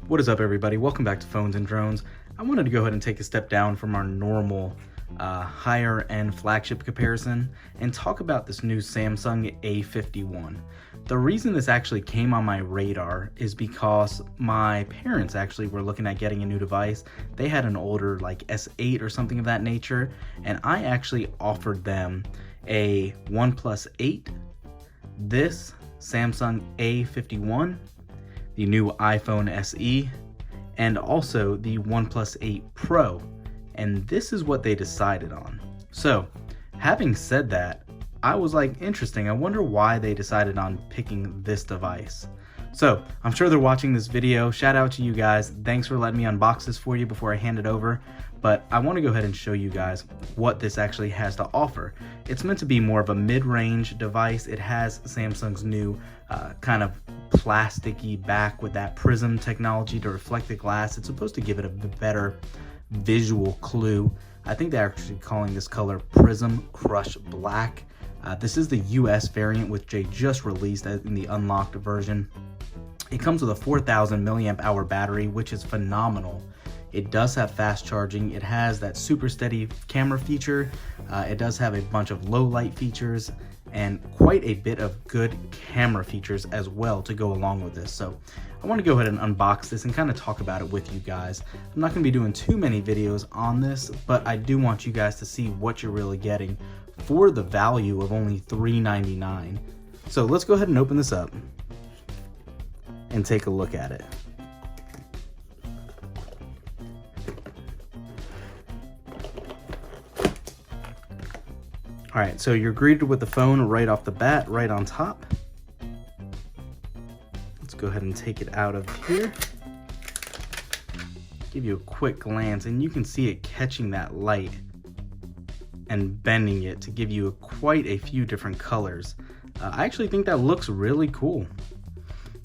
What is up, everybody? Welcome back to Phones and Drones. I wanted to go ahead and take a step down from our normal higher end flagship comparison and talk about this new Samsung A51. The reason this actually came on my radar is because my parents actually were looking at getting a new device. They had an older like S8 or something of that nature, and I actually offered them a OnePlus 8, this Samsung A51, the new iPhone SE, and also the OnePlus 8 Pro, and this is what they decided on. So, having said that, I was like, interesting, I wonder why they decided on picking this device. So, I'm sure they're watching this video. Shout out to you guys. Thanks for letting me unbox this for you before I hand it over. But I want to go ahead and show you guys what this actually has to offer. It's meant to be more of a mid-range device. It has Samsung's new kind of plasticky back with that prism technology to reflect the glass. It's supposed to give it a better visual clue. I think they're actually calling this color Prism Crush Black. This is the US variant, which they just released in the unlocked version. It comes with a 4,000 milliamp hour battery, which is phenomenal. It does have fast charging. It has that super steady camera feature. It does have a bunch of low light features and quite a bit of good camera features as well to go along with this. So I want to go ahead and unbox this and kind of talk about it with you guys. I'm not going to be doing too many videos on this, but I do want you guys to see what you're really getting for the value of only $399. So let's go ahead and open this up and take a look at it. All right, so you're greeted with the phone right off the bat, right on top. Let's go ahead and take it out of here. Give you a quick glance, and you can see it catching that light and bending it to give you quite a few different colors. I actually think that looks really cool.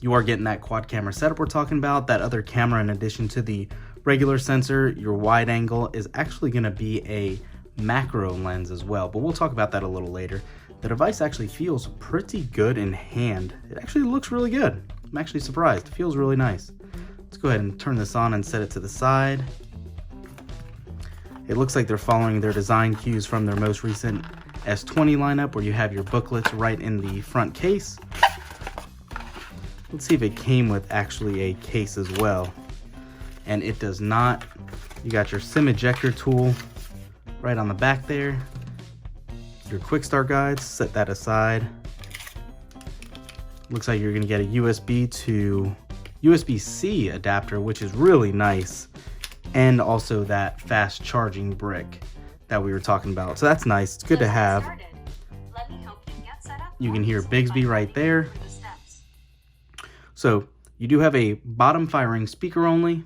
You are getting that quad camera setup we're talking about. That other camera, in addition to the regular sensor, your wide angle is actually going to be a macro lens as well, but we'll talk about that a little later. The device actually feels pretty good in hand. It actually looks really good. I'm actually surprised. It feels really nice. Let's go ahead and turn this on and set it to the side. It looks like they're following their design cues from their most recent S20 lineup, where you have your booklets right in the front case. Let's see if it came with actually a case as well, and it does not. You got your SIM ejector tool right on the back there. Your quick start guides, set that aside. Looks like you're gonna get a USB to USB-C adapter, which is really nice, and also that fast charging brick that we were talking about. So that's nice, it's good to have. You can hear Bigsby right there. So you do have a bottom firing speaker only.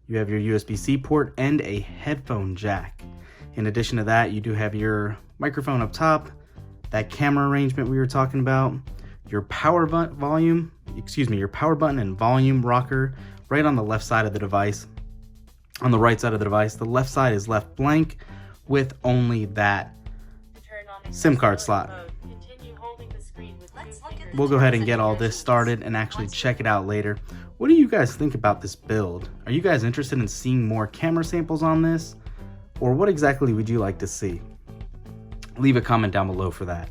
You have your USB-C port and a headphone jack. In addition to that, you do have your microphone up top, that camera arrangement we were talking about, your power button and volume rocker right on the left side of the device. On the right side of the device, the left side is left blank with only that SIM card slot. We'll go ahead and get all this started and actually check it out later. What do you guys think about this build? Are you guys interested in seeing more camera samples on this? Or what exactly would you like to see? Leave a comment down below for that.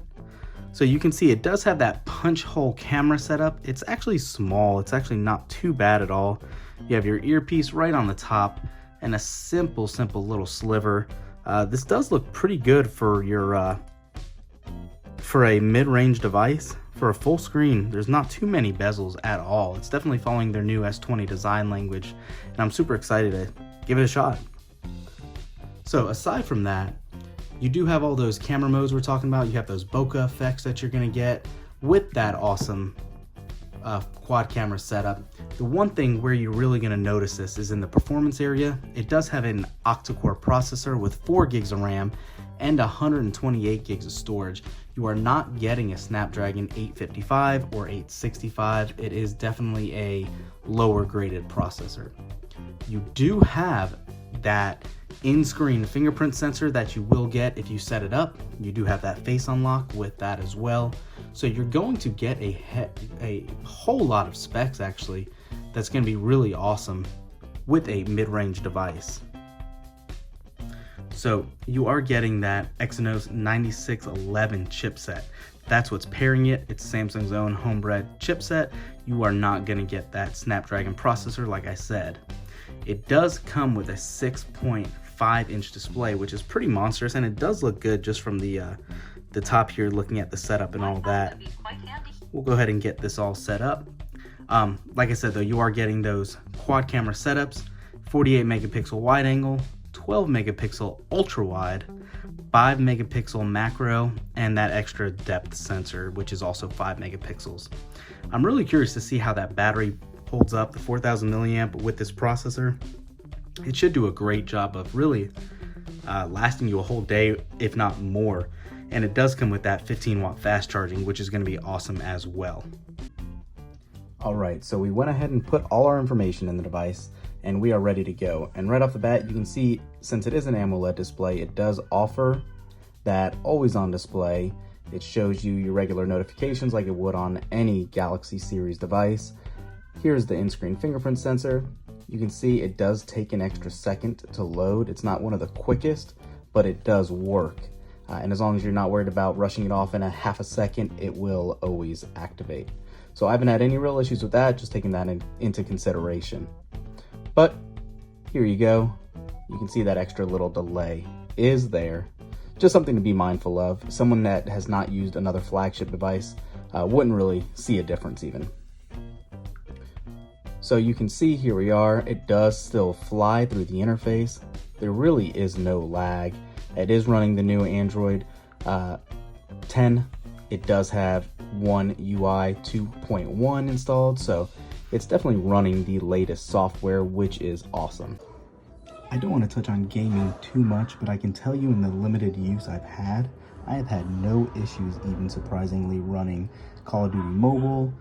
So you can see it does have that punch hole camera setup. It's actually small. It's actually not too bad at all. You have your earpiece right on the top and a simple little sliver. This does look pretty good for your for a mid-range device. For a full screen, there's not too many bezels at all. It's definitely following their new S20 design language, and I'm super excited to give it a shot. So aside from that, you do have all those camera modes we're talking about. You have those bokeh effects that you're gonna get with that awesome quad camera setup. The one thing where you're really gonna notice this is in the performance area. It does have an octa-core processor with 4 gigs of RAM and 128 gigs of storage. You are not getting a Snapdragon 855 or 865. It is definitely a lower graded processor. You do have that in-screen fingerprint sensor that you will get if you set it up. You do have that face unlock with that as well. So you're going to get a whole lot of specs actually that's going to be really awesome with a mid-range device. So you are getting that Exynos 9611 chipset. That's what's pairing it. It's Samsung's own homebred chipset. You are not going to get that Snapdragon processor like I said. It does come with a 6.5-inch display, which is pretty monstrous, and it does look good just from the top here, looking at the setup and all that. We'll go ahead and get this all set up. Like I said though, you are getting those quad camera setups, 48 megapixel wide angle, 12 megapixel ultra wide, 5 megapixel macro, and that extra depth sensor, which is also 5 megapixels. I'm really curious to see how that battery holds up, the 4000 milliamp with this processor. It should do a great job of really lasting you a whole day, if not more. And it does come with that 15-watt fast charging, which is going to be awesome as well. Alright, so we went ahead and put all our information in the device, and we are ready to go. And right off the bat, you can see, since it is an AMOLED display, it does offer that always-on display. It shows you your regular notifications like it would on any Galaxy series device. Here's the in-screen fingerprint sensor. You can see it does take an extra second to load. It's not one of the quickest, but it does work. And as long as you're not worried about rushing it off in a half a second, it will always activate. So I haven't had any real issues with that, just taking that into consideration. But here you go. You can see that extra little delay is there. Just something to be mindful of. Someone that has not used another flagship device wouldn't really see a difference even. So you can see here we are. It does still fly through the interface. There really is no lag. It is running the new Android 10. It does have One UI 2.1 installed, so it's definitely running the latest software, which is awesome. I don't want to touch on gaming too much, but I can tell you in the limited use I have had no issues even surprisingly running Call of Duty Mobile,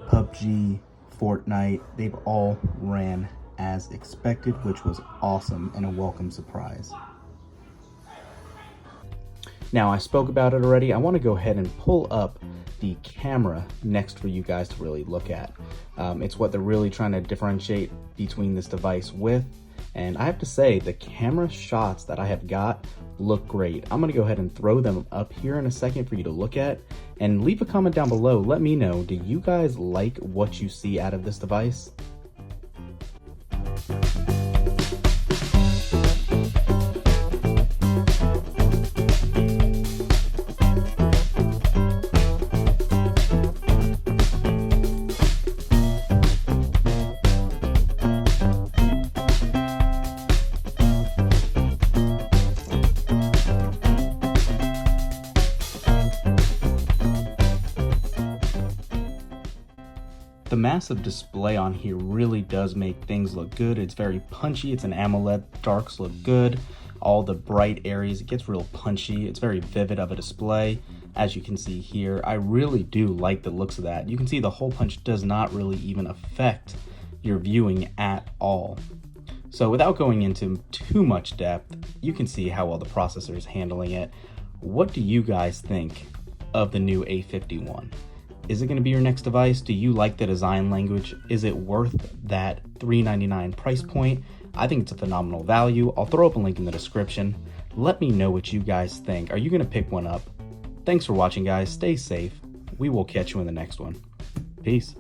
PUBG, Fortnite. They've all ran as expected, which was awesome and a welcome surprise. Now, I spoke about it already. I want to go ahead and pull up the camera next for you guys to really look at. It's what they're really trying to differentiate between this device with. And I have to say, the camera shots that I have got look great. I'm going to go ahead and throw them up here in a second for you to look at. And leave a comment down below. Let me know, do you guys like what you see out of this device? The massive display on here really does make things look good. It's very punchy. It's an AMOLED. Darks look good. All the bright areas, it gets real punchy. It's very vivid of a display, as you can see here. I really do like the looks of that. You can see the hole punch does not really even affect your viewing at all. So without going into too much depth, you can see how well the processor is handling it. What do you guys think of the new A51? Is it going to be your next device? Do you like the design language? Is it worth that $399 price point? I think it's a phenomenal value. I'll throw up a link in the description. Let me know what you guys think. Are you going to pick one up? Thanks for watching, guys. Stay safe. We will catch you in the next one. Peace.